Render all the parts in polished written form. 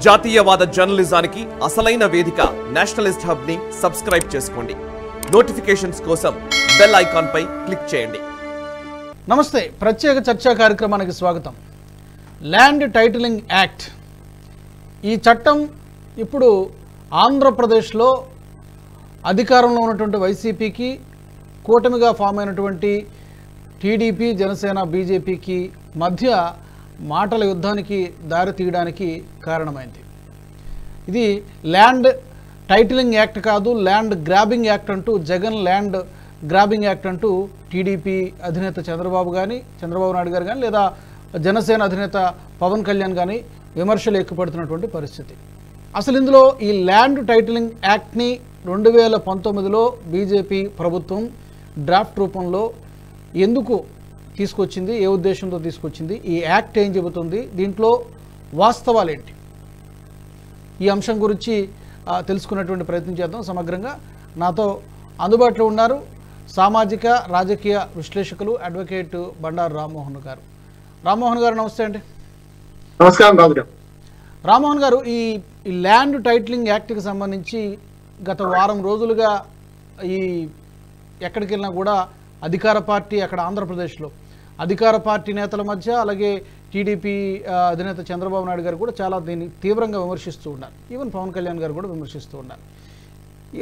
జాతీయవాద జర్నలిజానికి అసలైన వేదిక నేషనలిస్ట్ హబ్ ని సబ్స్క్రైబ్ చేసుకోండి. నోటిఫికేషన్స్ కోసం బెల్ ఐకాన్ పై క్లిక్ చేయండి. నమస్తే, ప్రత్యేక చర్చా కార్యక్రమానికి స్వాగతం. ల్యాండ్ టైటిలింగ్ యాక్ట్ ఈ చట్టం ఇప్పుడు ఆంధ్రప్రదేశ్లో అధికారంలో ఉన్నటువంటి వైసీపీకి, కూటమిగా ఫామ్ అయినటువంటి టీడీపీ, జనసేన, బీజేపీకి మధ్య మాటల యుద్ధానికి దారి తీయడానికి కారణమైంది. ఇది ల్యాండ్ టైటిలింగ్ యాక్ట్ కాదు, ల్యాండ్ గ్రాబింగ్ యాక్ట్ అంటూ, జగన్ ల్యాండ్ గ్రాబింగ్ యాక్ట్ అంటూ టీడీపీ అధినేత చంద్రబాబు నాయుడు గారు కానీ, లేదా జనసేన అధినేత పవన్ కళ్యాణ్ కానీ విమర్శలు ఎక్కుపడుతున్నటువంటి పరిస్థితి. అసలు ఇందులో ఈ ల్యాండ్ టైటిలింగ్ యాక్ట్ని 2019లో బీజేపీ ప్రభుత్వం డ్రాఫ్ట్ రూపంలో ఎందుకు తీసుకొచ్చింది, ఏ ఉద్దేశంతో తీసుకొచ్చింది, ఈ యాక్ట్ ఏం చెబుతుంది, దీంట్లో వాస్తవాలు ఏంటి, ఈ అంశం గురించి తెలుసుకునేటువంటి ప్రయత్నం చేద్దాం సమగ్రంగా. నాతో అందుబాటులో ఉన్నారు సామాజిక రాజకీయ విశ్లేషకులు అడ్వకేట్ బండారు రామ్మోహన్ గారు. రామ్మోహన్ గారు నమస్తే అండి. నమస్కారం బాబు గారు. రామ్మోహన్ గారు, ఈ ల్యాండ్ టైటిలింగ్ యాక్ట్కి సంబంధించి గత వారం రోజులుగా ఎక్కడికి వెళ్ళినా కూడా అధికార పార్టీ, అక్కడ ఆంధ్రప్రదేశ్లో అధికార పార్టీ నేతల మధ్య, అలాగే టీడీపీ అధినేత చంద్రబాబు నాయుడు గారు కూడా చాలా దీన్ని తీవ్రంగా విమర్శిస్తూ ఉన్నారు. ఈవెన్ పవన్ కళ్యాణ్ గారు కూడా విమర్శిస్తూ ఉన్నారు.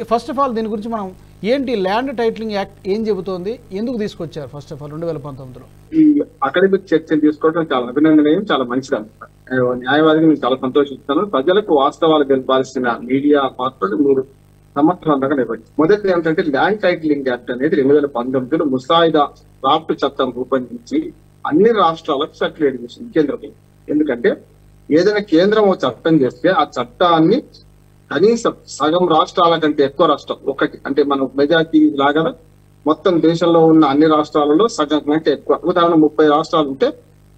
ఫస్ట్ ఆఫ్ ఆల్ దీని గురించి మనం ఏంటి, ల్యాండ్ టైటిలింగ్ యాక్ట్ ఏం చెబుతోంది, ఎందుకు తీసుకొచ్చారు ఫస్ట్ ఆఫ్ ఆల్ 2019లో? ఈ అకాడమిక్ చర్చలు తీసుకోవడం చాలా అభినందనీయం, చాలా మంచిది అనమాట. న్యాయవాదిగా నేను చాలా సంతోషిస్తాను. ప్రజలకు వాస్తవాలు తెలిపాల్సిన మీడియా పాత్రలు 3 సంవత్సరాలుగా నిర్వహించారు. మొదటి ఏమిటంటే ల్యాండ్ టైటిలింగ్ యాక్ట్ అనేది 2019లో ముసాయిదా డ్రాఫ్ట్ చట్టం రూపొందించి అన్ని రాష్ట్రాలకు సర్క్యులేట్ చేసింది కేంద్రం. ఎందుకంటే ఏదైనా కేంద్రం ఒక చట్టం చేస్తే ఆ చట్టాన్ని కనీసం సగం రాష్ట్రాల కంటే ఎక్కువ రాష్ట్రం, ఒకటి అంటే మనం మెజార్టీ లాగా మొత్తం దేశంలో ఉన్న అన్ని రాష్ట్రాలలో సగం కంటే ఎక్కువ, ఉదాహరణ 30 రాష్ట్రాలు ఉంటే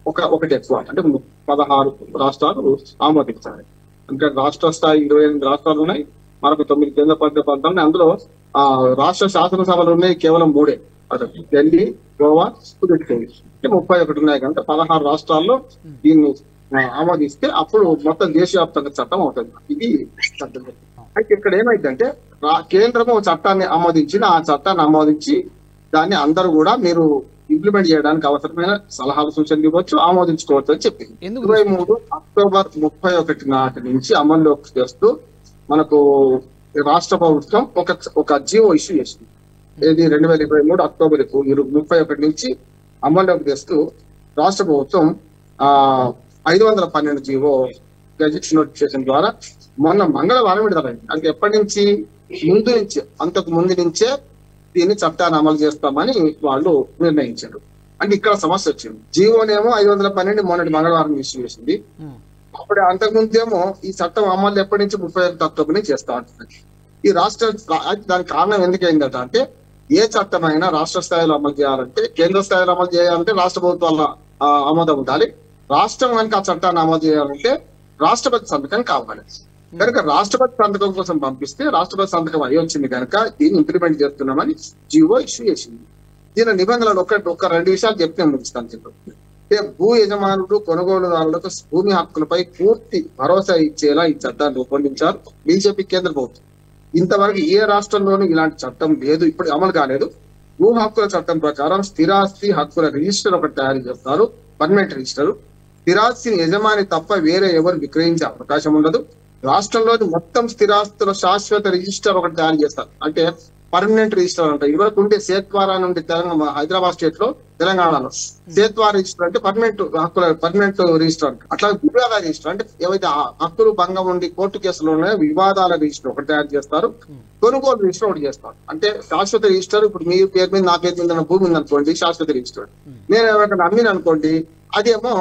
ఒకటి ఎక్కువ అంటే 16 రాష్ట్రాలు ఆమోదించాలి. అంటే రాష్ట్ర స్థాయి 28 రాష్ట్రాలు ఉన్నాయి, మరొక 9 కేంద్ర పాలిత ప్రాంతాలు. అందులో రాష్ట్ర శాసనసభలు ఉన్నాయి కేవలం 3, ఢిల్లీ, గోవా, పుదుచ్చేరి. 31 ఉన్నాయి కనుక 16 రాష్ట్రాల్లో దీన్ని ఆమోదిస్తే అప్పుడు మొత్తం దేశవ్యాప్తంగా చట్టం అవుతుంది. ఇది చట్టం. అయితే ఇక్కడ ఏమైందంటే కేంద్రము చట్టాన్ని ఆమోదించిన, ఆ చట్టాన్ని ఆమోదించి దాన్ని అందరూ కూడా మీరు ఇంప్లిమెంట్ చేయడానికి అవసరమైన సలహాలు, సూచనలు ఇవ్వచ్చు, ఆమోదించుకోవచ్చు అని చెప్పింది. 23 అక్టోబర్ 31 నాటి నుంచి అమల్లోకి చేస్తూ మనకు రాష్ట్ర ప్రభుత్వం ఒక జియో ఇష్యూ చేసింది. ఇది 2023 అక్టోబర్ 31 నుంచి అమల్లోకి తెస్తూ రాష్ట్ర ప్రభుత్వం 512 జీవో గెజెట్ నోటిఫికేషన్ ద్వారా మొన్న మంగళవారం విడుదలైంది. అంటే ఎప్పటి నుంచి, అంతకు ముందు నుంచే దీన్ని చట్టాన్ని అమలు చేస్తామని వాళ్ళు నిర్ణయించారు. అంటే ఇక్కడ సమస్య వచ్చింది. జీవోనేమో 512 మొన్నటి మంగళవారం ఇష్యూ చేసింది. అప్పుడు అంతకుముందేమో ఈ చట్టం అమలు ఎప్పటి నుంచి 31 అక్టోబర్ నుంచి చేస్తా ఉంటుంది. ఈ రాష్ట్ర దానికి కారణం ఎందుకైందట అంటే, ఏ చట్టమైనా రాష్ట్ర స్థాయిలో అమలు చేయాలంటే, కేంద్ర స్థాయిలో అమలు చేయాలంటే రాష్ట్ర ప్రభుత్వాల ఆమోదం ఉండాలి. రాష్ట్రం కనుక ఆ చట్టాన్ని అమలు చేయాలంటే రాష్ట్రపతి సంతకం కావాలి. కనుక రాష్ట్రపతి సంతకం కోసం పంపిస్తే రాష్ట్రపతి సంతకం అయ్యి వచ్చింది కనుక దీన్ని ఇంప్లిమెంట్ చేస్తున్నామని జీవో ఇష్యూ చేసింది. దీని నిబంధనలు ఒక 2 విషయాలు చెప్తే ముగిస్తాను. భూ యజమానులు, కొనుగోలుదారులకు భూమి హక్కులపై పూర్తి భరోసా ఇచ్చేలా ఈ చట్టాన్ని రూపొందించారు బీజేపీ కేంద్ర ప్రభుత్వం. ఇంతవరకు ఏ రాష్ట్రంలోనూ ఇలాంటి చట్టం లేదు, ఇప్పుడు అమలు కాలేదు. భూ హక్కుల చట్టం ప్రకారం స్థిరాస్తి హక్కుల రిజిస్టర్ ఒకటి తయారు చేస్తారు, పర్మనెంట్ రిజిస్టర్. స్థిరాస్తిని యజమాని తప్ప వేరే ఎవరు విక్రయించే అవకాశం ఉండదు. రాష్ట్రంలోని మొత్తం స్థిరాస్తుల శాశ్వత రిజిస్టర్ ఒకటి తయారు చేస్తారు, అంటే పర్మనెంట్ రిజిస్టర్ అంట. ఇవరకు ఉంటే సేత్వారా నుండి హైదరాబాద్ స్టేట్ లో, తెలంగాణలో సేత్వారా రిజిస్టర్ అంటే పర్మనెంట్ రిజిస్టర్. అట్లా వివాద రిజిస్టర్ అంటే ఏవైతే హక్కులు భంగం ఉండి కోర్టు కేసులు ఉన్నాయో వివాదాల రిజిస్టర్ ఒకటి తయారు చేస్తారు. కొనుగోలు రిజిస్టర్ ఒకటి చేస్తారు. అంటే శాశ్వత రిజిస్టర్, ఇప్పుడు మీ పేరు మీద, నా పేరు మీద భూమి ఉంది అనుకోండి, శాశ్వత రిజిస్టర్. నేను ఎవరికైనా అమ్మిన అనుకోండి, అదేమో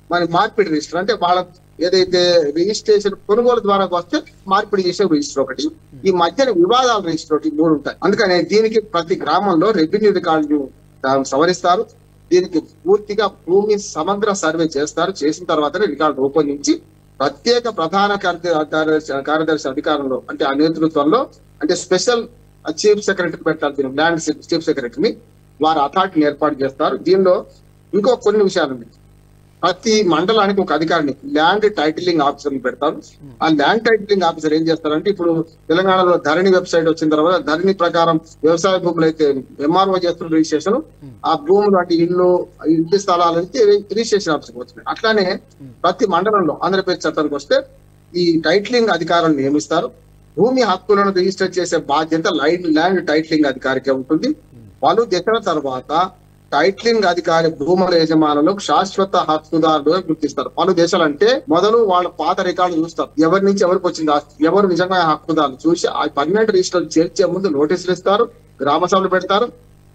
మరి మార్పిడి రిజిస్టర్. అంటే వాళ్ళ ఏదైతే రిజిస్ట్రేషన్ కొనుగోలు ద్వారా వస్తే మార్పిడి చేసే రిజిస్టర్ ఒకటి, ఈ మధ్యన వివాదాల రిజిస్టర్ ఒకటి, 3 ఉంటాయి. అందుకని దీనికి ప్రతి గ్రామంలో రెవెన్యూ రికార్డు సవరిస్తారు. దీనికి పూర్తిగా భూమి సమగ్ర సర్వే చేస్తారు. చేసిన తర్వాతనే రికార్డు రూపొందించి ప్రత్యేక ప్రధాన కార్యదర్శి అధికారంలో, అంటే ఆ నేతృత్వంలో, అంటే స్పెషల్ చీఫ్ సెక్రటరీ పెట్టాలి. దీన్ని ల్యాండ్ చీఫ్ సెక్రటరీని వారు అథారిటీని ఏర్పాటు చేస్తారు. దీనిలో ఇంకో కొన్ని విషయాలు ఉన్నాయి. ప్రతి మండలానికి ఒక అధికారిని ల్యాండ్ టైటిలింగ్ ఆఫీసర్ పెడతారు. ఆ ల్యాండ్ టైటిలింగ్ ఆఫీసర్ ఏం చేస్తారంటే, ఇప్పుడు తెలంగాణలో ధరణి వెబ్సైట్ వచ్చిన తర్వాత ధరణి ప్రకారం వ్యవసాయ భూములు అయితే ఎంఆర్ఓ చేస్తున్న రిజిస్ట్రేషన్, ఆ భూములు అంటే ఇల్లు ఇంటి స్థలాలు అయితే రిజిస్ట్రేషన్ ఆఫీసర్ వచ్చినాయి. అట్లానే ప్రతి మండలంలో ఆంధ్రప్రదేశ్ చట్టానికి వస్తే ఈ టైటిలింగ్ అధికారులను నియమిస్తారు. భూమి హక్కులను రిజిస్టర్ చేసే బాధ్యత ల్యాండ్ టైటిలింగ్ అధికారికే ఉంటుంది. పలు దశల తర్వాత టైటిలింగ్ అధికారి భూముల యజమానులకు శాశ్వత హక్కుదారులుగా గుర్తిస్తారు. పలు దేశాలు అంటే మొదలు వాళ్ళ పాత రికార్డు చూస్తారు, ఎవరి నుంచి ఎవరికి వచ్చింది ఆస్తి, ఎవరు నిజంగా హక్కుదారులు చూసి ఆ పర్మనెంట్ రిజిస్టర్ చేర్చే ముందు నోటీసులు ఇస్తారు, గ్రామ సభలు పెడతారు.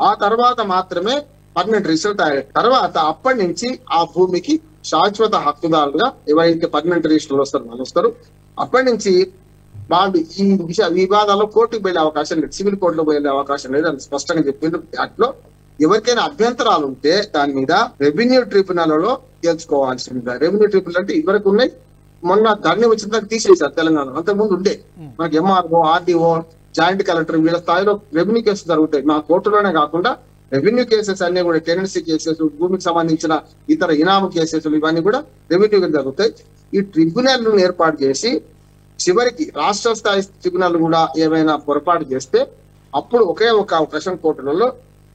ఆ తర్వాత మాత్రమే పర్మనెంట్ రిజిస్టర్ తయారు. తర్వాత అప్పటి నుంచి ఆ భూమికి శాశ్వత హక్కుదారులుగా ఎవరైతే పర్మనెంట్ రిజిస్టర్ వస్తారో వాళ్ళు వస్తారు. అప్పటి నుంచి వాళ్ళు ఈ వివాదాల్లో కోర్టుకు వెళ్లే అవకాశం లేదు, సివిల్ కోర్టులో వెళ్లే అవకాశం లేదు అని స్పష్టంగా చెప్పిండ్రు. యాక్ట్లో ఎవరికైనా అభ్యంతరాలు ఉంటే దాని మీద రెవెన్యూ ట్రిబ్యునల్లో తెలుసుకోవాల్సిందిగా. రెవెన్యూ ట్రిబ్యునల్ అంటే ఇవరకు ఉన్నాయి, మొన్న ధరణి వచ్చిన దాకా తీసేశారు తెలంగాణ. అంతకుముందు ఉండే మనకి ఎంఆర్ఓ, ఆర్డీఓ, జాయింట్ కలెక్టర్ వీళ్ళ స్థాయిలో రెవెన్యూ కేసులు జరుగుతాయి. మా కోర్టులోనే కాకుండా రెవెన్యూ కేసెస్ అన్ని కూడా టెనెన్సీ కేసెస్, భూమికి సంబంధించిన ఇతర ఇనాము కేసెస్ ఇవన్నీ కూడా రెవెన్యూ జరుగుతాయి. ఈ ట్రిబ్యునల్ ఏర్పాటు చేసి చివరికి రాష్ట్ర స్థాయి ట్రిబ్యునల్ కూడా ఏమైనా పొరపాటు చేస్తే అప్పుడు ఒకే ఒక అవకాశం కోర్టులలో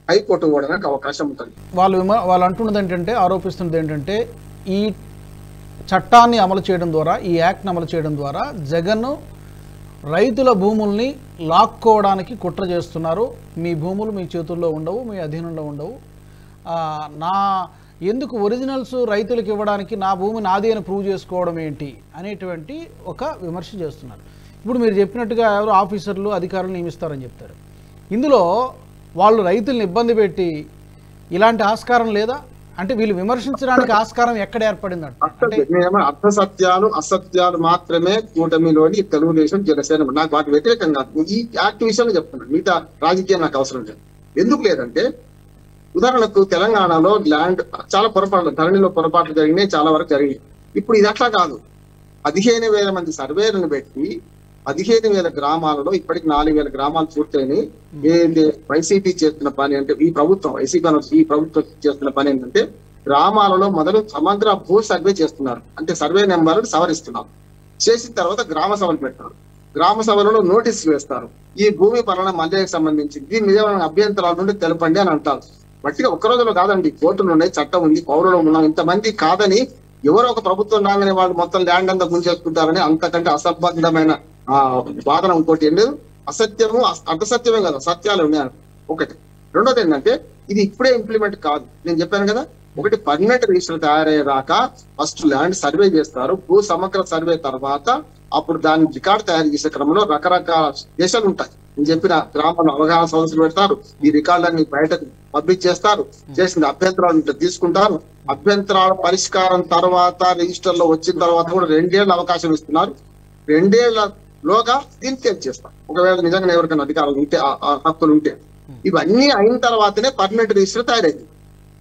హైకోర్టు పోవడానికి అవకాశం ఉంటుంది. వాళ్ళు అంటున్నది ఏంటంటే, ఆరోపిస్తున్నది ఏంటంటే, ఈ చట్టాన్ని అమలు చేయడం ద్వారా, ఈ యాక్ట్ని అమలు చేయడం ద్వారా జగన్ రైతుల భూముల్ని లాక్కోవడానికి కుట్ర చేస్తున్నారు. మీ భూములు మీ చేతుల్లో ఉండవు, మీ అధీనంలో ఉండవు, ఎందుకు ఒరిజినల్స్ రైతులకు ఇవ్వడానికి నా భూమి నాది అని ప్రూవ్ చేసుకోవడం ఏంటి అనేటువంటి ఒక విమర్శ చేస్తున్నారు. ఇప్పుడు మీరు చెప్పినట్టుగా ఎవరు ఆఫీసర్లు అధికారులు నియమిస్తారని చెప్తారు. ఇందులో వాళ్ళు రైతుల్ని ఇబ్బంది పెట్టి ఇలాంటి ఆస్కారం లేదా అంటే వీళ్ళు విమర్శించడానికి ఆస్కారం ఎక్కడ ఏర్పడింది అంటే అసత్యాలు మాత్రమే కూటమిలోని తెలుగుదేశం జనసేన. నాకు వాటి వ్యతిరేకంగా ఈ యాక్ట్ విషయంలో చెప్తున్నాను, మిగతా రాజకీయం నాకు అవసరం లేదు. ఎందుకు లేదంటే ఉదాహరణకు తెలంగాణలో ల్యాండ్ చాలా పొరపాట్లు, ధరణిలో పొరపాట్లు జరిగినాయి, చాలా వరకు జరిగినాయి. ఇప్పుడు ఇది అట్లా కాదు. 15,000 మంది సర్వేలను పెట్టి 15,000 గ్రామాలలో ఇప్పటికి 4,000 గ్రామాలు పూర్తయినాయి. ఏంటి వైసీపీ చేస్తున్న పని అంటే, ఈ ప్రభుత్వం చేస్తున్న పని ఏంటంటే గ్రామాలలో మొదలు సమగ్ర భూ సర్వే చేస్తున్నారు. అంటే సర్వే నెంబర్లు సవరిస్తున్నారు. చేసిన తర్వాత గ్రామ సభలు పెడతారు. గ్రామ సభలలో నోటీసులు వేస్తారు, ఈ భూమి పలానా మల్యానికి సంబంధించి దీని మీద అభ్యంతరాల నుండి తెలపండి అని అంటారు. బట్టిగా ఒక్క రోజులో కాదండి, కోర్టులు ఉన్నాయి, చట్టం ఉంది, పౌరులు ఉన్నాం, ఇంతమంది కాదని ఎవరో ఒక ప్రభుత్వం రాగానే వాళ్ళు మొత్తం ల్యాండ్ అంతా గుంజేసుకుంటారని అంతకంటే అసంబద్ధమైన వాదన ఇంకోటి ఏం లేదు. అసత్యము అర్ధసత్యమే కదా, సత్యాలు ఉన్నాయి ఒకటి. రెండోది ఏంటంటే ఇది ఇప్పుడే ఇంప్లిమెంట్ కాదు. నేను చెప్పాను కదా, ఒకటి పర్మనెంట్ రిజిస్టర్ తయారయ్యేదాకా ఫస్ట్ ల్యాండ్ సర్వే చేస్తారు. భూ సమగ్ర సర్వే తర్వాత అప్పుడు దాని రికార్డు తయారు చేసే క్రమంలో రకరకాల దేశాలు ఉంటాయి. నేను చెప్పిన గ్రామంలో అవగాహన సదస్సులు పెడతారు, ఈ రికార్డులన్నీ బయటకు పబ్లిష్ చేస్తారు, చేసిన అభ్యంతరాలు తీసుకుంటారు. అభ్యంతరాల పరిష్కారం తర్వాత రిజిస్టర్ లో వచ్చిన తర్వాత కూడా 2 ఏళ్ళ అవకాశం ఇస్తున్నారు. 2 ఏళ్లలోగా దీన్ని తేల్చేస్తాం. ఒకవేళ నిజంగా ఎవరికైనా అధికారాలు ఉంటే, హక్కులు ఉంటే, ఇవన్నీ అయిన తర్వాతనే పర్మనెంట్ రిజిస్టర్ తయారైంది.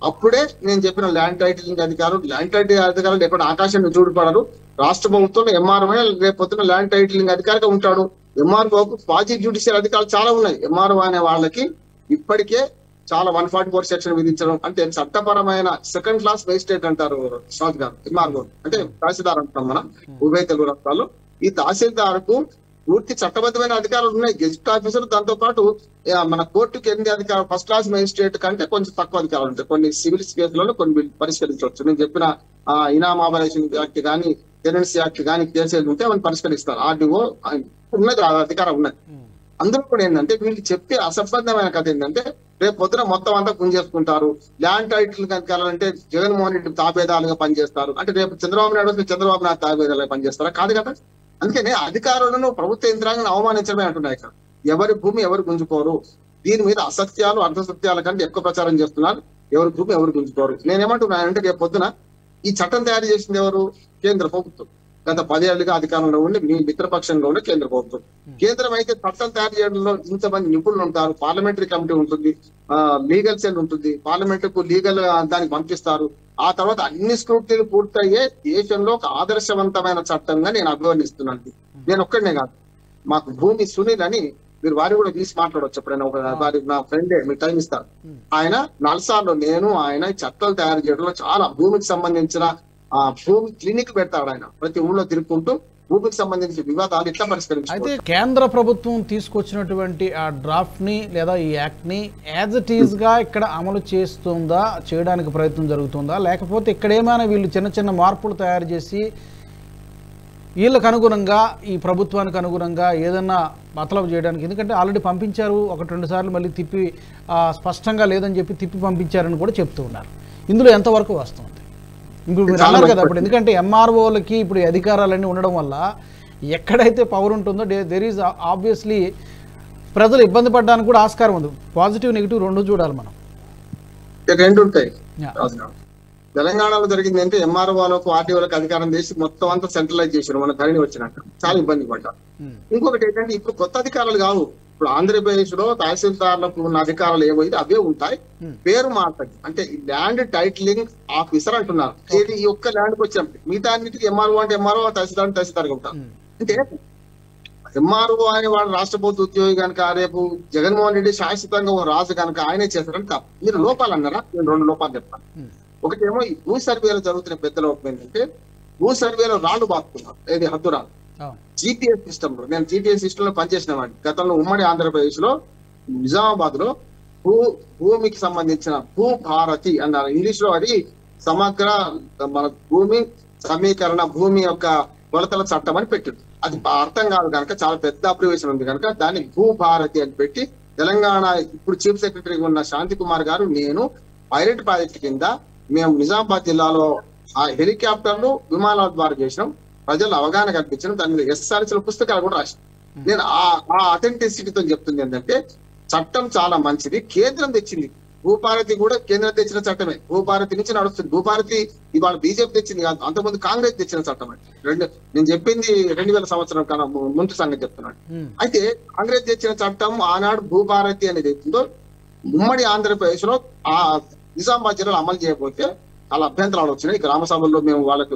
అప్పుడే నేను చెప్పిన ల్యాండ్ టైటిలింగ్ అధికారులు ఎక్కడ ఆకాశాన్ని చూడపడరు. రాష్ట్ర ప్రభుత్వంలో ఎంఆర్ఓ రేపొద్దున ల్యాండ్ టైటిలింగ్ అధికారిగా ఉంటాడు. ఎంఆర్ఓకు క్వాజీ జ్యుడిషియల్ అధికారులు చాలా ఉన్నాయి. ఎంఆర్ఓ అనే వాళ్ళకి ఇప్పటికే చాలా 144 సెక్షన్ విధించడం అంటే చట్టపరమైన సెకండ్ క్లాస్ మేజిస్ట్రేట్ అంటారు షాద్ గారు. ఎంఆర్ఓ అంటే తహసీల్దార్ అంటాం మన ఉభయ తెలుగు రాష్ట్రాల్లో. ఈ తహసీల్దార్కు పూర్తి చట్టబద్ధమైన అధికారులు ఉన్నాయి, గెజిట్ ఆఫీసర్. దాంతో పాటు మన కోర్టుకి 8 అధికారులు, ఫస్ట్ క్లాస్ మేజిస్ట్రేట్ కంటే కొంచెం తక్కువ అధికారులు ఉంటాయి. కొన్ని సివిల్స్ కేసులలో కొన్ని పరిష్కరించవచ్చు. నేను చెప్పిన ఇనామ్ ఆపరేషన్ యాక్ట్ కానీ, టెనెన్సీ యాక్ట్ కానీ కేసులు ఉంటే అవన్నీ పరిష్కరిస్తారు. ఆర్డీఓ ఉన్నది, అధికారం ఉన్నది. అందులో కూడా ఏంటంటే వీళ్ళు చెప్పే అసంబద్ధమైన కథ ఏంటంటే రేపు పొద్దున మొత్తం అంతా గుంజేసుకుంటారు. ల్యాండ్ టైటిల్ కనుకాలంటే జగన్మోహన్ రెడ్డి తాబేదాలుగా పనిచేస్తారు. అంటే రేపు చంద్రబాబు నాయుడు తాబేదాలుగా పనిచేస్తారా? కాదు కదా. అందుకనే అధికారులను ప్రభుత్వ యంత్రాంగాన్ని అవమానించడమే అంటున్నాయి. ఇక్కడ ఎవరి భూమి ఎవరు గుంజుకోరు. దీని మీద అసత్యాలు అర్ధసత్యాల కంటే ఎక్కువ ప్రచారం చేస్తున్నారు. ఎవరి భూమి ఎవరు గుంజుకోరు. నేనేమంటున్నానంటే రేపు పొద్దున ఈ చట్టం తయారు చేసింది ఎవరు? కేంద్ర ప్రభుత్వం. గత 10 ఏళ్లుగా అధికారంలో ఉండి మీ మిత్రపక్షంలో ఉండే కేంద్ర ప్రభుత్వం. కేంద్రం అయితే చట్టం తయారు చేయడంలో ఇంతమంది నిపుణులు ఉంటారు. పార్లమెంటరీ కమిటీ ఉంటుంది, లీగల్ సెల్ ఉంటుంది, పార్లమెంటుకు లీగల్ దానికి పంపిస్తారు. ఆ తర్వాత అన్ని స్క్రూటీలు పూర్తయ్యే దేశంలో ఒక ఆదర్శవంతమైన చట్టంగా నేను అభివర్ణిస్తున్నాను. నేను ఒక్కడనే కాదు, మాకు భూమి సునీల్ అని మీరు వారి కూడా తీసి మాట్లాడవచ్చు ఎప్పుడైనా. వారి నా ఫ్రెండే, మీకు టైం ఇస్తారు. ఆయన నల్సార్లో నేను ఆయన చట్టాలు తయారు చేయడంలో చాలా భూమికి సంబంధించిన భూమి క్లినిక్ పెడతాడు. ఆయన ప్రతి ఊళ్ళో తిరుగుకుంటూ భూమికి సంబంధించిన వివాదాలు ఇట్లా పరిష్కరించారు. అయితే కేంద్ర ప్రభుత్వం తీసుకొచ్చినటువంటి ఆ డ్రాఫ్ట్ ని లేదా ఈ యాక్ట్ ని యాజ్ ఇట్ ఈజ్ గా ఇక్కడ అమలు చేస్తుందా, చేయడానికి ప్రయత్నం జరుగుతుందా, లేకపోతే ఇక్కడ ఏమైనా వీళ్ళు చిన్న చిన్న మార్పులు తయారు చేసి వీళ్ళకు అనుగుణంగా ఈ ప్రభుత్వానికి అనుగుణంగా ఏదన్నా మతలబు చేయడానికి, ఎందుకంటే ఆల్రెడీ పంపించారు 1-2 సార్లు, మళ్ళీ తిప్పి స్పష్టంగా లేదని చెప్పి తిప్పి పంపించారని కూడా చెప్తూ ఉన్నారు. ఇందులో ఎంతవరకు వస్తుంది? ఇప్పుడు మీరు అన్నారు కదా అప్పుడు, ఎందుకంటే ఎంఆర్ఓలకి ఇప్పుడు అధికారాలన్నీ ఉండడం వల్ల ఎక్కడైతే పవర్ ఉంటుందో దెర్ ఈజ్ ఆబ్వియస్లీ ప్రజలు ఇబ్బంది పడడానికి కూడా ఆస్కారం ఉంది. పాజిటివ్ నెగిటివ్ రెండు చూడాలి మనం. రెండు ఉంటాయి. తెలంగాణలో జరిగింది అంటే ఎంఆర్ఓలకు ఆర్టీఓలకు అధికారం చేసి మొత్తం అంతా సెంట్రలైజ్ చేశారు. మన ధరణి వచ్చినాక చాలా ఇబ్బంది పడ్డారు. ఇంకొకటి ఏంటంటే ఇప్పుడు కొత్త అధికారాలు కావు. ఇప్పుడు ఆంధ్రప్రదేశ్ లో తహసీల్దార్లకు ఉన్న అధికారాలు ఏవైతే అవే ఉంటాయి, పేరు మారుతుంది. అంటే ల్యాండ్ టైటిలింగ్ ఆఫీసర్ అంటున్నారు. ఇది ఈ ఒక్క ల్యాండ్కి వచ్చినప్పుడు మిగతా అన్నిటికీ ఎంఆర్ఓ అంటే ఎంఆర్ఓ, తహసీల్దార్ ఉంటారు. అంటే ఎంఆర్ఓ అనే వాడు రాష్ట్ర ప్రభుత్వ ఉద్యోగి కనుక రేపు జగన్మోహన్ రెడ్డి శాశ్వతంగా ఓ రాజు కనుక ఆయనే చేస్తారని తప్ప. మీరు లోపాలు అన్నారా? నేను 2 లోపాలు చెప్తాను. ఒకటేమో ఈ భూ సర్వేలో జరుగుతున్న పెద్ద లోపం ఏంటంటే భూ సర్వేలో రాళ్ళు బాగుతున్నారు. ఏది హద్దురాలు జీపీఎస్ సిస్టమ్ లో. నేను జీపీఎస్ సిస్టమ్ లో పనిచేసిన వాడిని గతంలో. ఉమ్మడి ఆంధ్రప్రదేశ్ లో నిజామాబాద్ లో భూమికి సంబంధించిన భూ భారతి అన్నారు. ఇంగ్లీష్ లో అది సమగ్ర మన భూమి సమీకరణ, భూమి యొక్క కొలతల చట్టం అని పెట్టింది. అది అర్థం కాదు కనుక చాలా పెద్ద అబ్రివేషన్ ఉంది కనుక దాన్ని భూ భారతి అని పెట్టి తెలంగాణ ఇప్పుడు చీఫ్ సెక్రటరీగా ఉన్న శాంతి కుమార్ గారు, నేను పైలట్ ప్రాజెక్ట్ కింద మేము నిజామాబాద్ జిల్లాలో ఆ హెలికాప్టర్లు విమానాల ద్వారా చేసినాం. ప్రజలు అవగాహన కల్పించడం, దాని మీద ఎస్ఆర్సీల పుస్తకాలు కూడా రాసి. నేను ఆ అథెంటిసిటీతో చెప్తుంది ఏంటంటే చట్టం చాలా మంచిది. కేంద్రం తెచ్చింది భూభారతి కూడా, కేంద్రం తెచ్చిన చట్టమే. భూభారతి నుంచి నడుస్తుంది. భూభారతి ఇవాళ బీజేపీ తెచ్చింది కాదు, అంతకుముందు కాంగ్రెస్ తెచ్చిన చట్టం అంటే. నేను చెప్పింది 2000 సంవత్సరం కన్నా ముందు సంగతి చెప్తున్నాను. అయితే కాంగ్రెస్ తెచ్చిన చట్టం ఆనాడు భూభారతి అనేది ఉందో ఉమ్మడి ఆంధ్రప్రదేశ్ లో ఆ నిజామాబాద్ జిల్లాలో అమలు చేయకపోతే చాలా అభ్యంతరాలు వచ్చినాయి. గ్రామ సభల్లో మేము వాళ్ళకు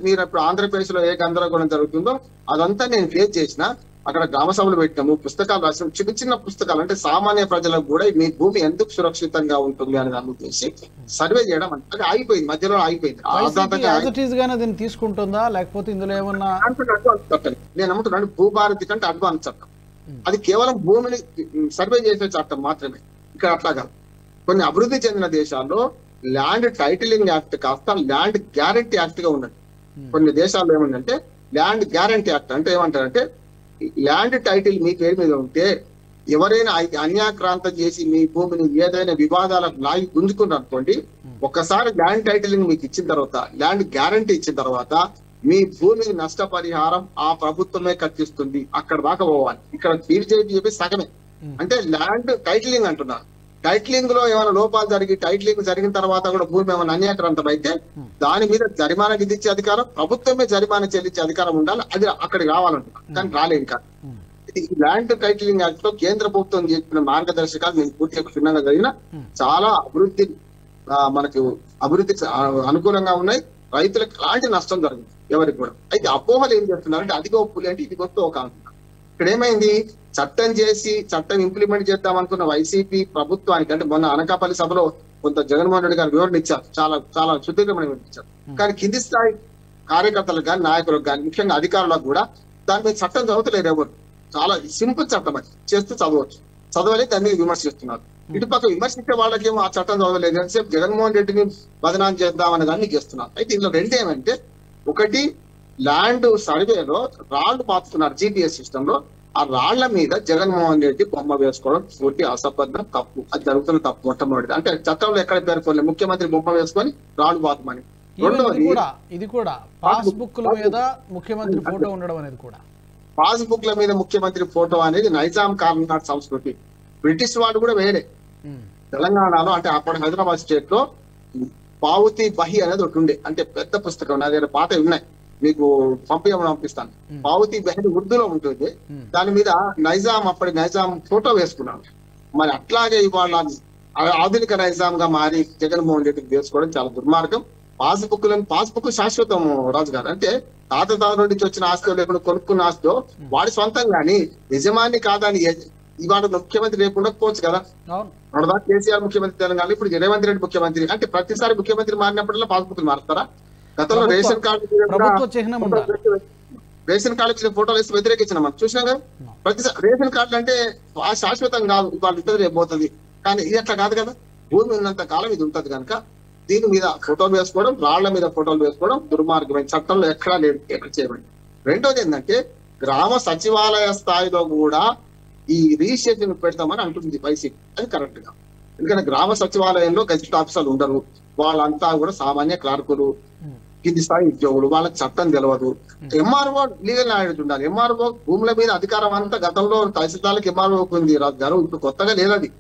మీరు ఇప్పుడు ఆంధ్రప్రదేశ్ లో ఏ గందరగోళం జరుగుతుందో అదంతా నేను ఫేస్ చేసిన. అక్కడ గ్రామ సభలు పెట్టినాము, పుస్తకాలు రాసినాం, చిన్న చిన్న పుస్తకాలు. అంటే సామాన్య ప్రజలకు కూడా మీ భూమి ఎందుకు సురక్షితంగా ఉంటుంది అని దాన్ని ఉద్దేశించి సర్వే చేయడం అంటే ఆగిపోయింది, మధ్యలో ఆగిపోయింది. తీసుకుంటుందా లేకపోతే ఇందులో ఏమన్నా? నేను నమ్ముతున్నాను భూభారతి కంటే అడ్వాన్స్ చట్టం. అది కేవలం భూమిని సర్వే చేసే చట్టం మాత్రమే. ఇక్కడ అట్లాగా కొన్ని అభివృద్ధి చెందిన దేశాల్లో ల్యాండ్ టైటిలింగ్ యాక్ట్ కాస్త ల్యాండ్ గ్యారంటీ యాక్ట్ గా ఉన్నది. కొన్ని దేశాల్లో ఏముందంటే ల్యాండ్ గ్యారంటీ యాక్ట్ అంటే ఏమంటారంటే ల్యాండ్ టైటిల్ మీ పేరు మీద ఉంటే ఎవరైనా అన్యాక్రాంతం చేసి మీ భూమిని ఏదైనా వివాదాలకు లాగి గుంజుకున్నారు అనుకోండి, ఒక్కసారి ల్యాండ్ టైటిలింగ్ మీకు ఇచ్చిన తర్వాత, ల్యాండ్ గ్యారంటీ ఇచ్చిన తర్వాత మీ భూమికి నష్టపరిహారం ఆ ప్రభుత్వమే కట్టిస్తుంది. అక్కడ దాకా పోవాలి. ఇక్కడ బీజేపీ చెప్పి సగమే. అంటే ల్యాండ్ టైటిలింగ్ అంటున్నారు. టైటిలింగ్ లో ఏమైనా లోపాలు జరిగి టైటిలింగ్ జరిగిన తర్వాత కూడా భూమి ఏమైనా అన్యాక్రాంతం అయితే దాని మీద జరిమానా విధించే అధికారం, ప్రభుత్వమే జరిమానా చెల్లించే అధికారం ఉండాలి. అది అక్కడికి రావాలంటున్నారు, కానీ రాలేదు ఇంకా. ఈ ల్యాండ్ టైటిలింగ్ యాక్ట్ లో కేంద్ర ప్రభుత్వం చెప్పిన మార్గదర్శకాలు నేను పూర్తిగా క్షుణ్ణంగా జరిగిన చాలా మనకు అభివృద్ధికి అనుకూలంగా ఉన్నాయి. రైతులకు ఎలాంటి నష్టం జరుగుతుంది ఎవరికి కూడా. అయితే అపోహలు ఏం చేస్తున్నారంటే అది గొప్పలు అంటే ఇది గొప్ప ఒక అంటున్నారు. ఇక్కడ ఏమైంది, చట్టం చేసి చట్టం ఇంప్లిమెంట్ చేద్దాం అనుకున్న వైసీపీ ప్రభుత్వానికి, అంటే మొన్న అనకాపల్లి సభలో కొంత జగన్మోహన్ రెడ్డి గారు వివరణ ఇచ్చారు, చాలా సుదీర్ఘమైన వివరణ ఇచ్చారు. కానీ కింది స్థాయి కార్యకర్తలకు కానీ నాయకులకు కానీ ముఖ్యంగా అధికారులకు కూడా దాని మీద చట్టం చదవతలేరు ఎవరు. చాలా సింపుల్ చట్టం అది, చేస్తూ చదవచ్చు. చదవలేదు, దాని మీద విమర్శిస్తున్నారు. ఇటుపక్క విమర్శించే వాళ్ళకేమో ఆ చట్టం చదవలేదు అని చెప్పి జగన్మోహన్ రెడ్డిని బదనాం చేద్దామనే దాన్ని చేస్తున్నారు. అయితే ఇందులో రెండేమంటే, ఒకటి ల్యాండ్ సర్వేలో రాళ్లు పాతుతున్నారు జీపీఎస్ సిస్టమ్ లో. ఆ రాళ్ల మీద జగన్మోహన్ రెడ్డి బొమ్మ వేసుకోవడం పూర్తి అసంబద్ధం, తప్పు. అది జరుగుతున్న తప్పు మొట్టమొదటి. అంటే చట్టంలో ఎక్కడ పేర్కొనలేదు ముఖ్యమంత్రి బొమ్మ వేసుకొని రాళ్లు పాతమని. రెండోది ఇది కూడా పాస్బుక్ ల మీద ముఖ్యమంత్రి ఫోటో ఉండడం అనేది కూడా. పాస్బుక్ ల మీద ముఖ్యమంత్రి ఫోటో అనేది నైజాం కాలం సంస్కృతి. బ్రిటిష్ వాళ్ళు కూడా వేరే. తెలంగాణలో అంటే అప్పుడు హైదరాబాద్ స్టేట్ లో పావుతి బహి అనేది ఒకటి ఉండే, అంటే పెద్ద పుస్తకం. నా దగ్గర పాత ఉన్నాయి, మీకు పంపిస్తాను. పావుతి బహి ఉర్దూలో ఉంటుంది. దాని మీద నైజాం, అప్పటి నైజాం ఫోటో వేసుకున్నాను. మరి అట్లాగే ఇవాళ ఆధునిక నైజాం గా మారి జగన్మోహన్ రెడ్డికి వేసుకోవడం చాలా దుర్మార్గం. పాస్బుక్ శాశ్వతం రాజు గారు. అంటే తాత నుంచి వచ్చిన ఆస్తి లేకుండా కొనుక్కున్న ఆస్తి వాడి సొంతం, కానీ యజమాని కాదని ఇవాళ ముఖ్యమంత్రి రేపు ఉండకపోవచ్చు కదా. అప్పుడుదా కేసీఆర్ ముఖ్యమంత్రి తెలంగాణ, ఇప్పుడు రేవంత్ రెడ్డి ముఖ్యమంత్రి. అంటే ప్రతిసారి ముఖ్యమంత్రి మారినప్పుడల్లా పాస్బుక్లు మారుతారా? గతంలో రేషన్ కార్డు ఫోటోలు వేసి వ్యతిరేకించిన మనం చూసినాం కదా. ప్రతిసారి రేషన్ కార్డులు అంటే శాశ్వతం కాదు, వాళ్ళు ఉంటుంది రేపు పోతుంది. కానీ ఇది అట్లా కాదు కదా. భూమి ఉన్నంత కాలం ఇది ఉంటది కనుక దీని మీద ఫోటోలు వేసుకోవడం, రాళ్ల మీద ఫోటోలు వేసుకోవడం దుర్మార్గమైన, చట్టంలో ఎక్కడా లేదు, ఎక్కడ చేయబడి. రెండోది ఏంటంటే గ్రామ సచివాలయ స్థాయిలో కూడా ఈ రిజిస్ట్రేషన్ పెడతామని అంటుంది వైసీపీ. అది కరెక్ట్ గా, ఎందుకంటే గ్రామ సచివాలయంలో గెజిట్ ఆఫీసర్లు ఉండరు, వాళ్ళంతా కూడా సామాన్య క్లార్కులు, కింది స్థాయి ఉద్యోగులు, వాళ్ళకి చట్టం తెలియదు. ఎంఆర్ఓ లీగల్ నాయుడు ఉండాలి. ఎంఆర్ఓ భూముల మీద అధికారం అంతా గతంలో తహసీల్దార్లకు ఎంఆర్ఓకి ఉంది రాజు గారు, ఇప్పుడు కొత్తగా లేదది.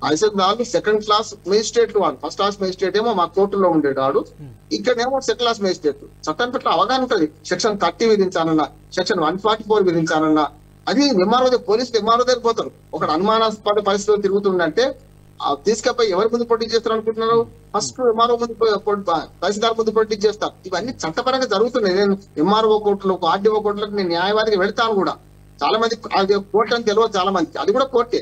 తహసీల్దార్లు సెకండ్ క్లాస్ మేజిస్ట్రేట్లు, వాళ్ళు ఫస్ట్ క్లాస్ మేజిస్ట్రేట్ ఏమో మా కోర్టులో ఉండేవాడు, ఇక్కడేమో సెకండ్ క్లాస్ మేజిస్ట్రేట్. చట్టం పట్ల అవగాహన ఉంటుంది. సెక్షన్ 30 విధించాలన్నా, సెక్షన్ 144 విధించాలన్నా అది ఎంఆర్ఓ పోలీసులు ఎంఆర్ఓ దగ్గర పోతారు. ఒక అనుమానాస్పద పరిస్థితులు తిరుగుతుందంటే తీసుకపోయి ఎవరి ముందు పోటీ చేస్తారు అనుకుంటున్నారు? ఫస్ట్ ఎంఆర్ఓ ముందు, తహసీల్దార్ ముందు పోటీ చేస్తారు. ఇవన్నీ చట్టపరంగా జరుగుతున్నాయి. నేను ఎంఆర్ఓ కోర్టులకు, ఆర్డీఓ కోర్టులకు నేను న్యాయవాదికి వెళ్తాను కూడా. చాలా మంది అది కోర్టు అని తెలియదు చాలా మంది, అది కూడా కోర్టే.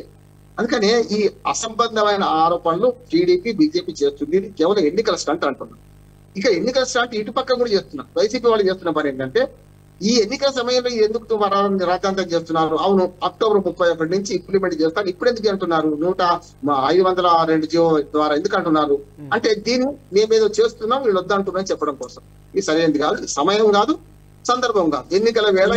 అందుకనే ఈ అసంబద్ధమైన ఆరోపణలు టీడీపీ బీజేపీ చేస్తుంది. ఇది కేవలం ఎన్నికల స్టంట్ అంటున్నారు. ఇక ఎన్నికల స్టంట్ ఇటు పక్క కూడా చేస్తున్నారు. వైసీపీ వాళ్ళు చేస్తున్న పని ఏంటంటే ఈ ఎన్నికల సమయంలో ఎందుకు రాజ్యాంగం చేస్తున్నారు? అవును, అక్టోబర్ 31 నుంచి ఇంప్లిమెంట్ చేస్తారు. ఇప్పుడు ఎందుకు అంటున్నారు? 502 జీవో ద్వారా ఎందుకు అంటున్నారు అంటే దీన్ని మేమేదో చేస్తున్నాం, వీళ్ళు వద్దంటున్నాం చెప్పడం కోసం. ఇది సరైనది కాదు, సమయం కాదు, సందర్భం కాదు. ఎన్నికల వేళ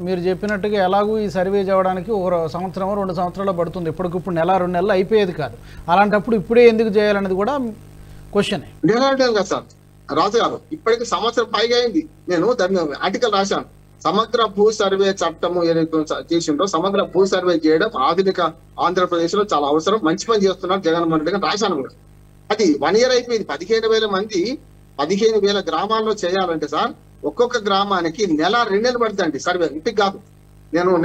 మీరు చెప్పినట్టుగా ఎలాగూ ఈ సర్వే చేయడానికి 1 సంవత్సరం 2 సంవత్సరాలు పడుతుంది. ఇప్పటికిప్పుడు నెల 2 నెలలు అయిపోయేది కాదు. అలాంటప్పుడు ఇప్పుడే ఎందుకు చేయాలనేది కూడా క్వశ్చన్. కదా సార్ రాజు గారు, ఇప్పటికి సంవత్సరం పైగా అయింది. నేను దాన్ని ఆర్టికల్ రాశాను. సమగ్ర భూ సర్వే చట్టము ఏదైతే చేసిండో సమగ్ర భూ సర్వే చేయడం ఆధునిక ఆంధ్రప్రదేశ్ లో చాలా అవసరం, మంచి పని చేస్తున్నారు జగన్మోహన్ రెడ్డి గారు రాశాను కూడా. అది 1 year అయిపోయింది. 15,000 మంది 15,000 గ్రామాల్లో చేయాలంటే సార్ ఒక్కొక్క గ్రామానికి నెల 2 నెలలు పడుతుందండి సర్వే. ఇంటికి కాదు,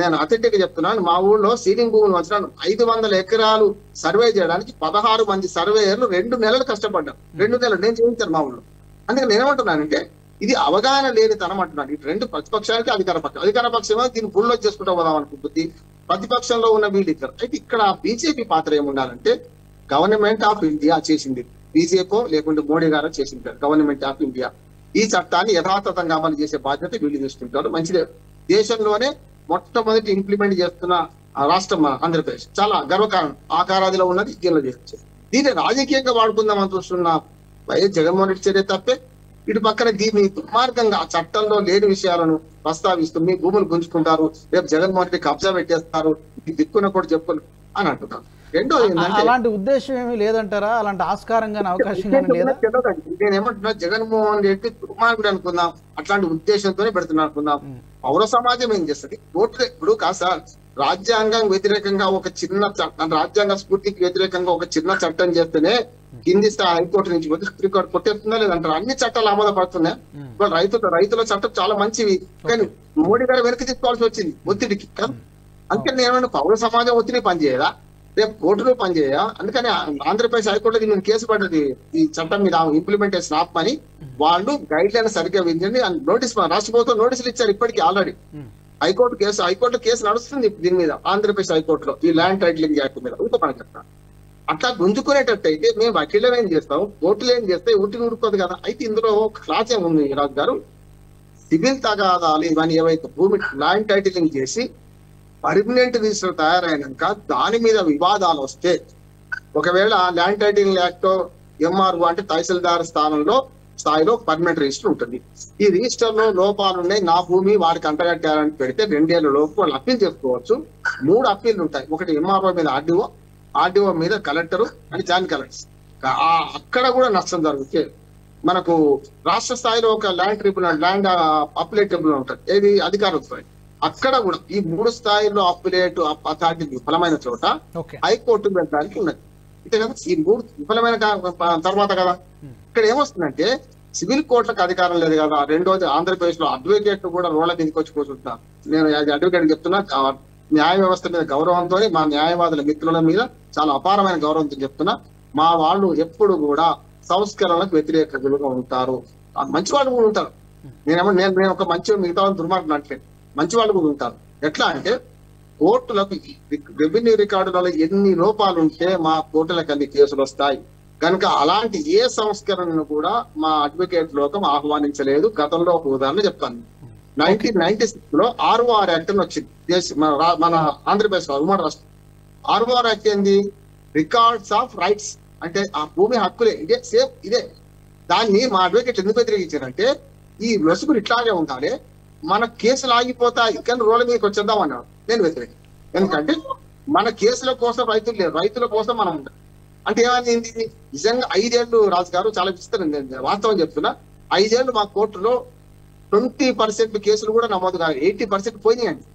నేను అథెంటిక్ గా చెప్తున్నాను. మా ఊళ్ళో సీలింగ్ భూములు వచ్చిన 500 ఎకరాలు సర్వే చేయడానికి 16 మంది సర్వేయర్లు 2 నెలలు కష్టపడ్డారు. 2 నెలలు నేను చేయించాను మా ఊళ్ళో. అందుకని నేనేమంటున్నానంటే ఇది అవగాహన లేని తనం అంటున్నాను. ఇటు రెండు ప్రతిపక్షానికి అధికార పక్షం దీన్ని బుల్లో చేసుకుంటూ పోదాం అనుకుంటుంది. ప్రతిపక్షంలో ఉన్న వీళ్ళు ఇద్దరు. అయితే ఇక్కడ బీజేపీ పాత్ర ఏముండాలంటే గవర్నమెంట్ ఆఫ్ ఇండియా చేసింది, బీజేపీ లేకుంటే మోడీ గారు చేసింటారు. గవర్నమెంట్ ఆఫ్ ఇండియా ఈ చట్టాన్ని యథాతథంగా అమలు చేసే బాధ్యత వీళ్ళు తీసుకుంటారు. మంచిదే. దేశంలోనే మొట్టమొదటి ఇంప్లిమెంట్ చేస్తున్న రాష్ట్రం ఆంధ్రప్రదేశ్. చాలా గర్వకారణం. ఆకారాదిలో ఉన్నది దీనిలో చేస్తుంది. దీన్ని రాజకీయంగా వాడుకుందామని చూస్తున్న వైఎస్ జగన్మోహన్ రెడ్డి చర్య తప్పే. ఇటు పక్కన దీన్ని దుర్మార్గంగా ఆ చట్టంలో లేని విషయాలను ప్రస్తావిస్తూ మీ భూములు గుంజుకుంటారు, రేపు జగన్మోహన్ రెడ్డి కబ్జా పెట్టేస్తారు, దిక్కున కూడా చెప్పులు అని అంటున్నారు. రెండో అలాంటి ఉద్దేశం ఏమీ లేదంటారా? అలాంటి ఆస్కారంగా అవకాశం లేదా? నేను ఏమంటున్నా, జగన్మోహన్ రెడ్డి దుర్మార్గుడు అనుకుందాం, అట్లాంటి ఉద్దేశంతోనే పెడుతున్నా అనుకుందాం. పౌర సమాజం ఏం చేస్తుంది? కోర్టు ఇప్పుడు కాస్త రాజ్యాంగం వ్యతిరేకంగా ఒక చిన్న చట్టం, రాజ్యాంగ స్ఫూర్తికి వ్యతిరేకంగా ఒక చిన్న చట్టం చేస్తేనే కింది స్థాయి హైకోర్టు నుంచి పోతే సుప్రీంకోర్టు కొట్టేస్తుందా లేదంటారు. అన్ని చట్టాలు ఆమోదపడుతున్నాయి. ఇవాళ రైతుల చట్టం చాలా మంచివి, కానీ మోడీ గారు వెనక్కి తీసుకోవాల్సి వచ్చింది ఒత్తిడికి. అందుకని నేను పౌర సమాజం ఒత్తిడి పనిచేయదా, రేపు కోర్టులో పనిచేయా? అందుకని ఆంధ్రప్రదేశ్ హైకోర్టులో దీని కేసు పడ్డది. ఈ చట్టం మీద ఇంప్లిమెంటేషన్ ఆపమని వాళ్ళు గైడ్ లైన్ సరిగ్గా విందండి. నోటీస్ రాష్ట్ర ప్రభుత్వం నోటీసులు ఇచ్చారు ఇప్పటికీ ఆల్రెడీ. హైకోర్టులో కేసు నడుస్తుంది దీని మీద ఆంధ్రప్రదేశ్ హైకోర్టులో, ఈ ల్యాండ్ టైటిలింగ్ యాక్ట్ మీద. ఇంకో పని చెప్తాను, అట్లా గుంజుకునేటట్టు అయితే మేము వకీలం ఏం చేస్తాం, కోర్టులు ఏం చేస్తాయి, ఊటిని ఊరుకోదు కదా. అయితే ఇందులో క్లాస్ ఏముంది రాజు గారు, సివిల్ తగాదాలు ఇవన్నీ ఏవైతే భూమి ల్యాండ్ టైటిలింగ్ చేసి పర్మనెంట్ రిజిస్టర్ తయారైనాక దాని మీద వివాదాలు వస్తే, ఒకవేళ ల్యాండ్ టైటిలింగ్ యాక్ట్ ఎంఆర్ఓ అంటే తహసీల్దార్ స్థాయిలో పర్మనెంట్ రిజిస్టర్ ఉంటుంది. ఈ రిజిస్టర్ లో లోపాలు ఉన్నాయి, నా భూమి వాడికి అంటగట్టారని పెడితే 2 ఏళ్ల లోపు వాళ్ళు అప్పీల్ చేసుకోవచ్చు. 3 అప్పీళ్లు ఉంటాయి. ఒకటి ఎంఆర్ఓ మీద ఆర్డీఓ మీద కలెక్టర్ అని జాయింట్ కలెక్టర్. అక్కడ కూడా నష్టం జరుగుతుంది. మనకు రాష్ట్ర స్థాయిలో ఒక land tribunal, land appellate tribunal ఉంటుంది, ఏది అధికారుల స్థాయి. అక్కడ కూడా ఈ 3 స్థాయిల్లో అప్లేట్ అథారిటీ విఫలమైన చోట హైకోర్టు వెళ్ళడానికి ఉన్నది. అంతే కదా. ఈ 3 విఫలమైన తర్వాత కదా ఇక్కడ ఏమొస్తుందంటే సివిల్ కోర్టులకు అధికారం లేదు కదా. రెండోది ఆంధ్రప్రదేశ్ లో అడ్వకేట్ కూడా రోడ్ల మీదకి వచ్చి కూర్చుంటున్నారు. నేను అడ్వకేట్ చెప్తున్నా, న్యాయ వ్యవస్థ మీద గౌరవంతో, మా న్యాయవాదుల మిత్రుల మీద చాలా అపారమైన గౌరవంతో చెప్తున్నా. మా వాళ్ళు ఎప్పుడు కూడా సంస్కరణలకు వ్యతిరేకంగా ఉంటారు. మంచి వాళ్ళు కూడా ఉంటారు. నేను ఒక మంచి మిగతా దుర్మార్గం అంటే మంచి వాళ్ళు కూడా ఉంటారు. ఎట్లా అంటే కోర్టులకు రెవెన్యూ రికార్డులలో ఎన్ని లోపాలు ఉంటే మా కోర్టులకు అన్ని కేసులు వస్తాయి. కనుక అలాంటి ఏ సంస్కరణను కూడా మా అడ్వకేట్ లోకం ఆహ్వానించలేదు. గతంలో ఒక ఉదాహరణ చెప్తాను. 1996 లో ROR యాక్ట్ అని వచ్చింది మన ఆంధ్రప్రదేశ్ ఉమ్మడి రాష్ట్రం. ROR యాక్ట్ ఏంది? రికార్డ్స్ ఆఫ్ రైట్స్, అంటే ఆ భూమి హక్కులే ఇదే సేమ్ ఇదే. దాన్ని మా అడ్వకేట్ ఎందుకు వ్యతిరేకించారంటే ఈ లొసుగులు ఇట్లాగే ఉండాలి, మన కేసులు ఆగిపోతాయి కానీ రోడ్ల మీదకి వచ్చేద్దాం అన్నాడు. నేను వ్యతిరేకం. ఎందుకంటే మన కేసుల కోసం రైతులు లేరు, రైతుల కోసం మనం ఉంటాం. అంటే ఏమైంది? నిజంగా 5 ఏళ్ళు రాజు గారు చాలా విస్తరం, వాస్తవం చెప్తున్నా. 5 ఏళ్ళు మా కోర్టులో 20% కేసులు కూడా నమోదు కాదు, 80% పోయినాయండి.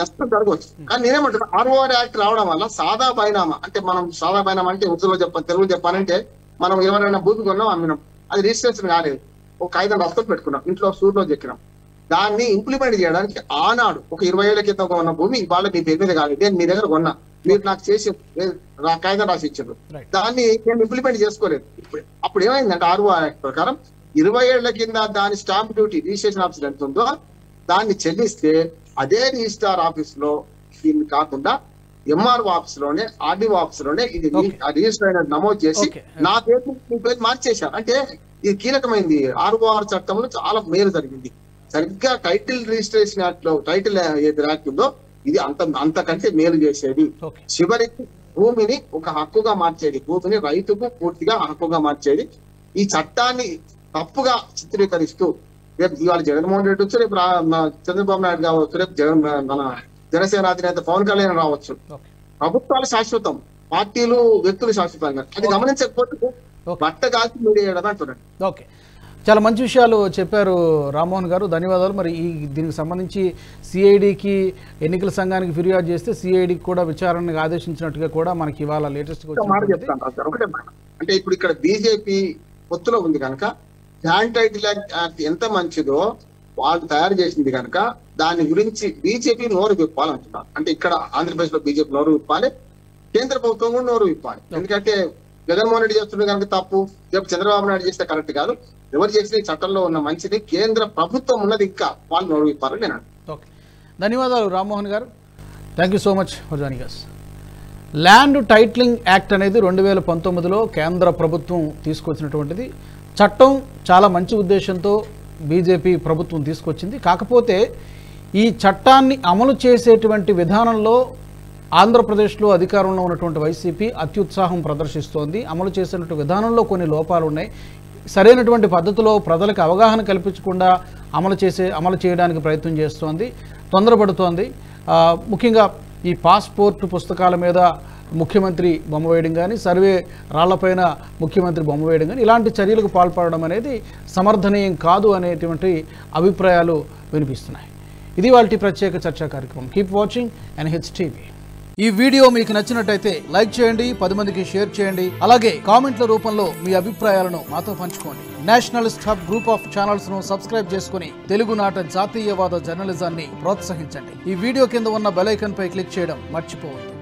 నష్టం జరగవచ్చు. కానీ నేనేమంటున్నా, ROR యాక్ట్ రావడం వల్ల సాదా బైనామా, అంటే మనం సాదా బైనామా అంటే ఉర్దూలో చెప్పాలి, తెలుగులో చెప్పాలంటే మనం ఎవరైనా భూమి కొన్నాం అమ్మినాం, అది రిజిస్ట్రేషన్ కాలేదు, ఒక 5 రస్తులు పెట్టుకున్నాం, ఇంట్లో సూట్లో చెక్కినాం. దాన్ని ఇంప్లిమెంట్ చేయడానికి ఆనాడు ఒక 20 ఏళ్ల క్రితం కొన్న భూమి ఇవాళ మీ పేరు మీద కాదు, నేను మీ దగ్గర కొన్నా, మీరు నాకు చేసి కాగితం రాసి ఇచ్చారు, దాన్ని నేను ఇంప్లిమెంట్ చేసుకోలేదు. అప్పుడు ఏమైందంటే ROR యాక్ట్ ప్రకారం 20 ఏళ్ల కింద దాని స్టాంప్ డ్యూటీ రిజిస్ట్రేషన్ ఆఫీస్ ఎంత ఉందో దాన్ని చెల్లిస్తే అదే రిజిస్ట్రార్ ఆఫీస్ లో దీన్ని కాకుండా MRO ఆఫీస్ లోనే RDO ఆఫీస్ లోనే ఇది రిజిస్టర్ అయిన నమోదు చేసి నా పేరు మీ పేరు మార్చేశారు. అంటే ఇది కీలకమైంది. ROR చట్టంలో చాలా మేలు జరిగింది. సరిగ్గా టైటిల్ రిజిస్ట్రేషన్ యాక్ట్ లో టైటిల్ ఏది యాక్ట్ ఉందో ఇది అంతకంటే మేలు చేసేది. చివరికి భూమిని ఒక హక్కుగా మార్చేది, భూమిని రైతుకు పూర్తిగా హక్కుగా మార్చేది. ఈ చట్టాన్ని తప్పుగా చిత్రీకరిస్తూ రేపు ఇవాళ జగన్మోహన్ రెడ్డి వచ్చు, రేపు చంద్రబాబు నాయుడు కావచ్చు, రేపు మన జనసేన అధినేత పవన్ కళ్యాణ్ రావచ్చు. ప్రభుత్వాలు శాశ్వతం, పార్టీలు వ్యక్తులు శాశ్వతంగా. అది గమనించకపోతే బట్ట కాల్చి మీడియా అంటున్నాడు. ఓకే, చాలా మంచి విషయాలు చెప్పారు రామ్మోహన్ గారు, ధన్యవాదాలు. మరి దీనికి సంబంధించి సిఐడికి ఎన్నికల సంఘానికి ఫిర్యాదు చేస్తే సిఐడికి కూడా విచారణకు ఆదేశించినట్టుగా కూడా మనకి ఇవాళ లేటెస్ట్ మాట చెప్తాను ఒకటే మాట. అంటే ఇప్పుడు ఇక్కడ బీజేపీ పొత్తులో ఉంది కనుక ల్యాండ్ టైటిల్ యాక్ట్ ఎంత మంచిదో వాళ్ళు తయారు చేసింది కనుక దాని గురించి బీజేపీ నోరు విప్పాలంటున్నారు. అంటే ఇక్కడ ఆంధ్రప్రదేశ్ లో బీజేపీ నోరు విప్పాలి, కేంద్ర ప్రభుత్వం కూడా నోరు విప్పాలి. ఎందుకంటే జగన్మోహన్ రెడ్డి చేస్తుంది కనుక తప్పు, రేపు చంద్రబాబు నాయుడు చేస్తే కరెక్ట్ కాదు. ఎవరు చేసిన ఈ చట్టంలో ఉన్న మంచిది కేంద్ర ప్రభుత్వం ఉన్నది, ఇంకా వాళ్ళు నోరు విప్పాలని నేను అంటున్నాను. ఓకే, ధన్యవాదాలు రామ్మోహన్ గారు. Thank you so much for joining us. Land titling act అనేది 2019లో కేంద్ర ప్రభుత్వం తీసుకొచ్చినటువంటిది చట్టం. చాలా మంచి ఉద్దేశంతో బీజేపీ ప్రభుత్వం తీసుకొచ్చింది. కాకపోతే ఈ చట్టాన్ని అమలు చేసేటువంటి విధానంలో ఆంధ్రప్రదేశ్లో అధికారంలో ఉన్నటువంటి వైసీపీ అత్యుత్సాహం ప్రదర్శిస్తోంది. అమలు చేసినటువంటి విధానంలో కొన్ని లోపాలు ఉన్నాయి. సరైనటువంటి పద్ధతిలో ప్రజలకు అవగాహన కల్పించకుండా అమలు చేయడానికి ప్రయత్నం చేస్తోంది, తొందరపడుతోంది. ముఖ్యంగా ఈ పాస్పోర్ట్ పుస్తకాల మీద ముఖ్యమంత్రి బొమ్మ వేయడం కానీ, సర్వే రాళ్లపైన ముఖ్యమంత్రి బొమ్మ వేయడం కానీ, ఇలాంటి చర్యలకు పాల్పడడం అనేది సమర్థనీయం కాదు అనేటువంటి అభిప్రాయాలు వినిపిస్తున్నాయి. ఇది వాళ్ళ ప్రత్యేక చర్చా కార్యక్రమం. Keep watching NH TV. ఈ వీడియో మీకు నచ్చినట్టయితే లైక్ చేయండి, 10 మందికి షేర్ చేయండి. అలాగే కామెంట్ల రూపంలో మీ అభిప్రాయాలను మాతో పంచుకోండి. Nationalist hub group of channels ను సబ్స్క్రైబ్ చేసుకుని తెలుగునాట జాతీయవాద జర్నలిజాన్ని ప్రోత్సహించండి. ఈ వీడియో కింద ఉన్న బెల్ ఐకాన్ పై క్లిక్ చేయడం మర్చిపోవద్దు.